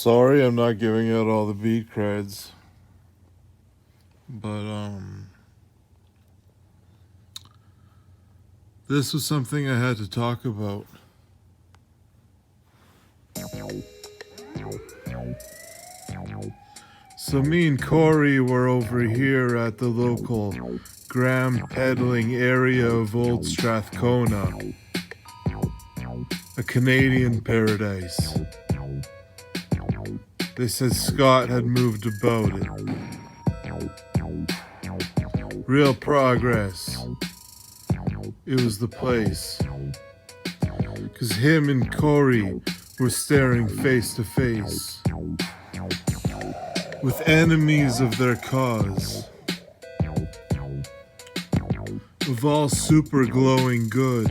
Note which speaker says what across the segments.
Speaker 1: Sorry, I'm not giving out all the beat creds, but this was something I had to talk about. So me and Corey were over here at the local gram peddling area of Old Strathcona, a Canadian paradise. They said Scott had moved about it. Real progress. It was the place. 'Cause him and Corey were staring face to face with enemies of their cause, of all super glowing good.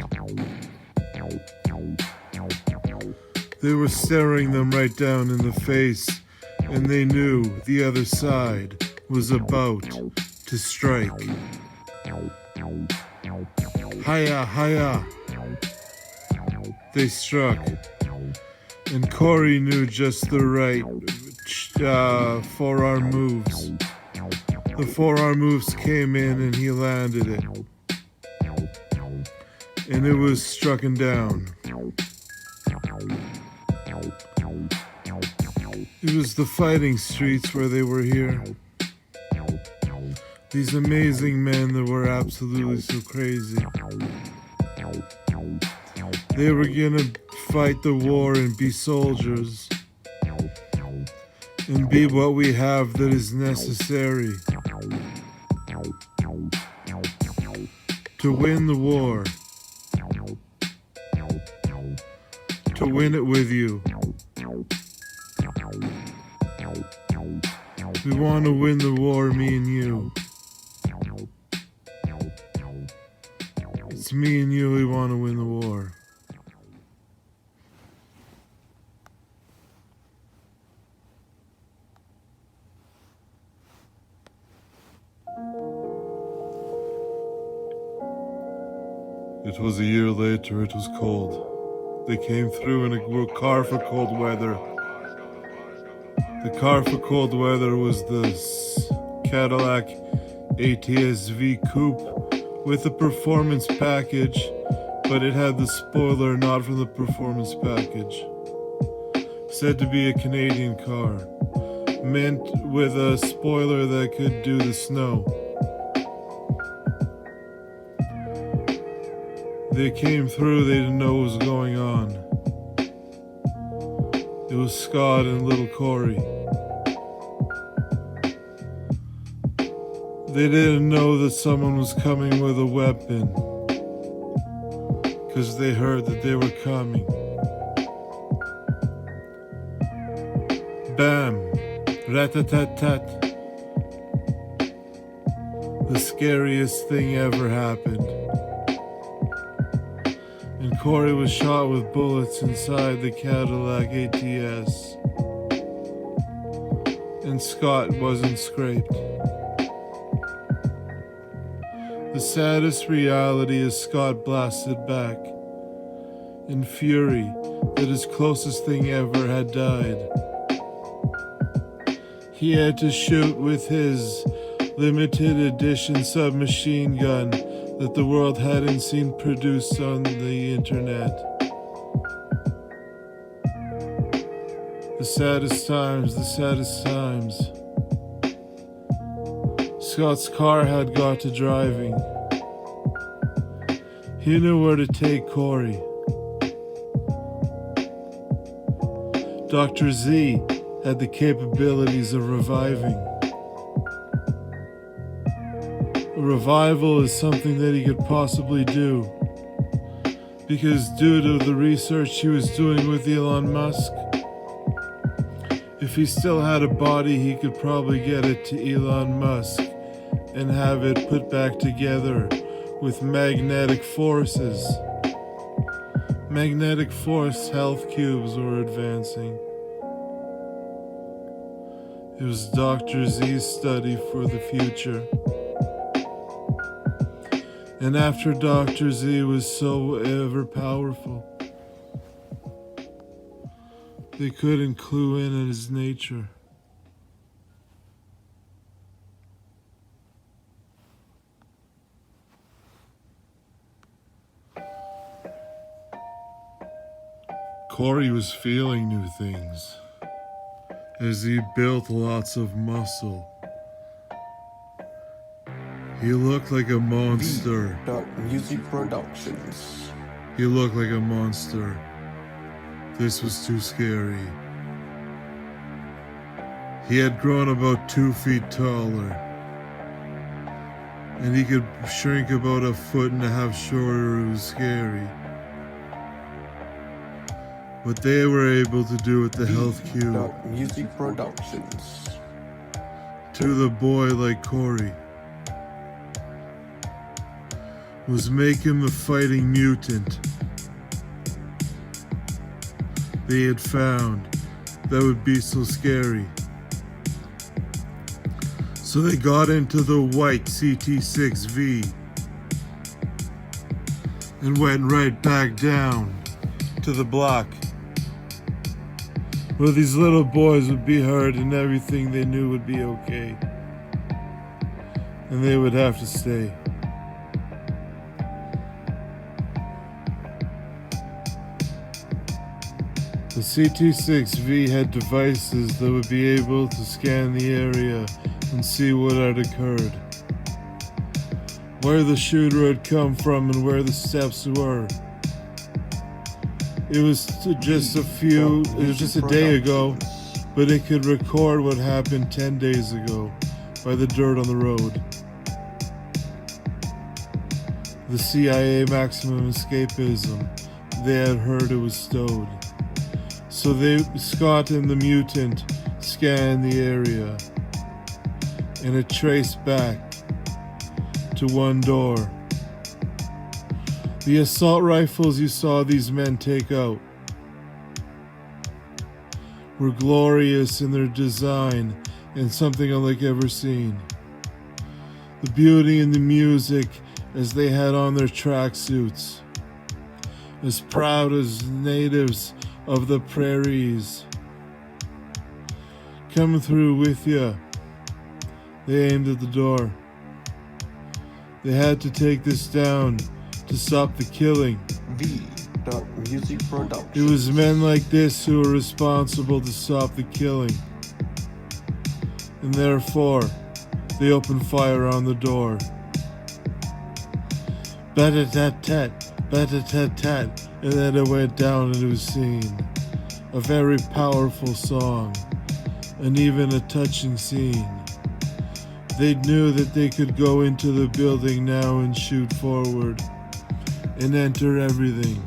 Speaker 1: They were staring them right down in the face, and they knew the other side was about to strike. Hiya, hiya. They struck, and Corey knew just the right forearm moves. The forearm moves came in and he landed it. And it was strucken down. It was the fighting streets where they were here. These amazing men that were absolutely so crazy. They were gonna fight the war and be soldiers. And be what we have that is necessary to win the war. To win it with you. We want to win the war, me and you. It's me and you, we want to win the war. It was a year later, it was cold. They came through in a car for cold weather. The car for cold weather was the Cadillac ATS-V Coupe with a performance package, but it had the spoiler not from the performance package. Said to be a Canadian car, meant with a spoiler that could do the snow. They came through, they didn't know what was going on. It was Scott and little Corey. They didn't know that someone was coming with a weapon, 'cause they heard that they were coming. Bam! Rat-a-tat-tat. The scariest thing ever happened. And Corey was shot with bullets inside the Cadillac ATS. And Scott wasn't scraped. The saddest reality is Scott blasted back in fury that his closest thing ever had died. He had to shoot with his limited edition submachine gun that the world hadn't seen produced on the internet. The saddest times. Scott's car had got to driving. He knew where to take Corey. Dr. Z had the capabilities of reviving. A revival is something that he could possibly do, because due to the research he was doing with Elon Musk, if he still had a body, he could probably get it to Elon Musk and have it put back together with magnetic forces. Magnetic force health cubes were advancing. It was Dr. Z's study for the future. And after Dr. Z was so ever powerful, They couldn't clue in at his nature. Corey was feeling new things as he built lots of muscle. He looked like a monster.
Speaker 2: Music Productions.
Speaker 1: He looked like a monster. This was too scary. He had grown about 2 feet taller, and he could shrink about 1.5 feet shorter. It was scary. What they were able to do with the health cube
Speaker 2: Music Productions.
Speaker 1: to the boy like Corey was make him the fighting mutant they had found that would be so scary. So they got into the white CT6V and went right back down to the block where these little boys would be hurt and everything they knew would be okay. And they would have to stay. The CT6V had devices that would be able to scan the area and see what had occurred, where the shooter had come from and where the steps were. It was just a day ago, but it could record what happened 10 days ago by the dirt on the road. The CIA maximum escapism, they had heard it was stowed. So Scott and the mutant scanned the area, and it traced back to one door. The assault rifles you saw these men take out were glorious in their design and something unlike ever seen. The beauty and the music as they had on their tracksuits, as proud as natives of the prairies. Coming through with ya. They aimed at the door. They had to take this down to stop the killing.
Speaker 2: Music Productions.
Speaker 1: It was men like this who were responsible to stop the killing. And therefore, they opened fire on the door. Bat-a-tat-tat, bat-a-tat-tat. And then it went down and it was seen. A very powerful song, and even a touching scene. They knew that they could go into the building now and shoot forward and enter everything.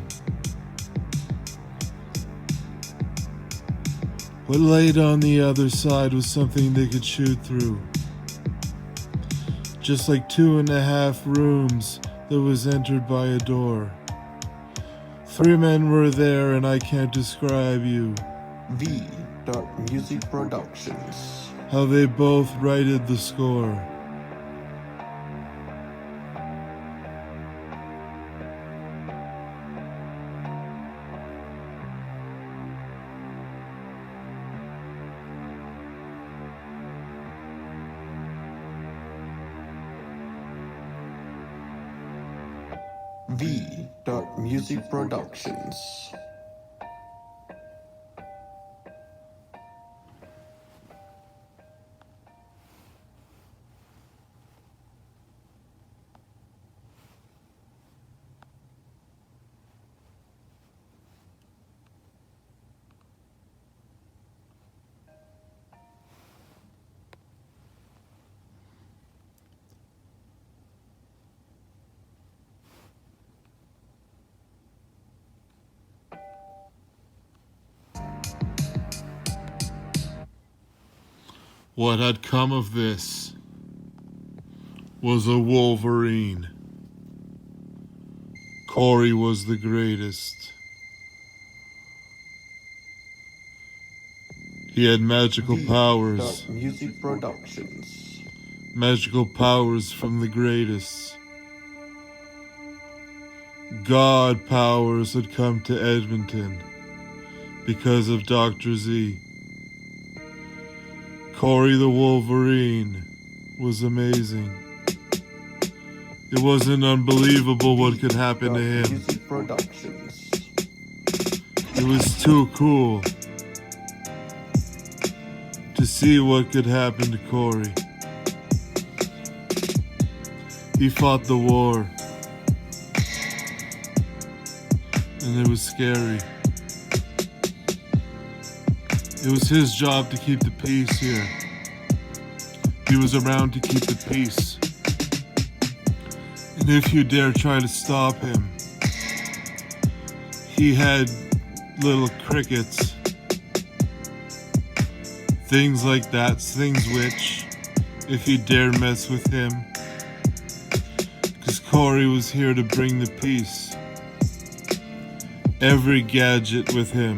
Speaker 1: What laid on the other side was something they could shoot through. Just like 2.5 rooms that was entered by a door. 3 men were there, and I can't describe you.
Speaker 2: Music Productions.
Speaker 1: How they both righted the score.
Speaker 2: Music Productions.
Speaker 1: What had come of this was a Wolverine. Corey was the greatest. He had magical powers.
Speaker 2: Music Productions.
Speaker 1: Magical powers from the greatest. God powers had come to Edmonton. because of Dr. Z. Corey the Wolverine was amazing. It wasn't unbelievable what could happen to him.
Speaker 2: Music Productions.
Speaker 1: It was too cool to see what could happen to Corey. He fought the war, and it was scary. It was his job to keep the peace here. He was around to keep the peace. And if you dare try to stop him, he had little crickets. Things like that, things which, if you dare mess with him, because Corey was here to bring the peace. Every gadget with him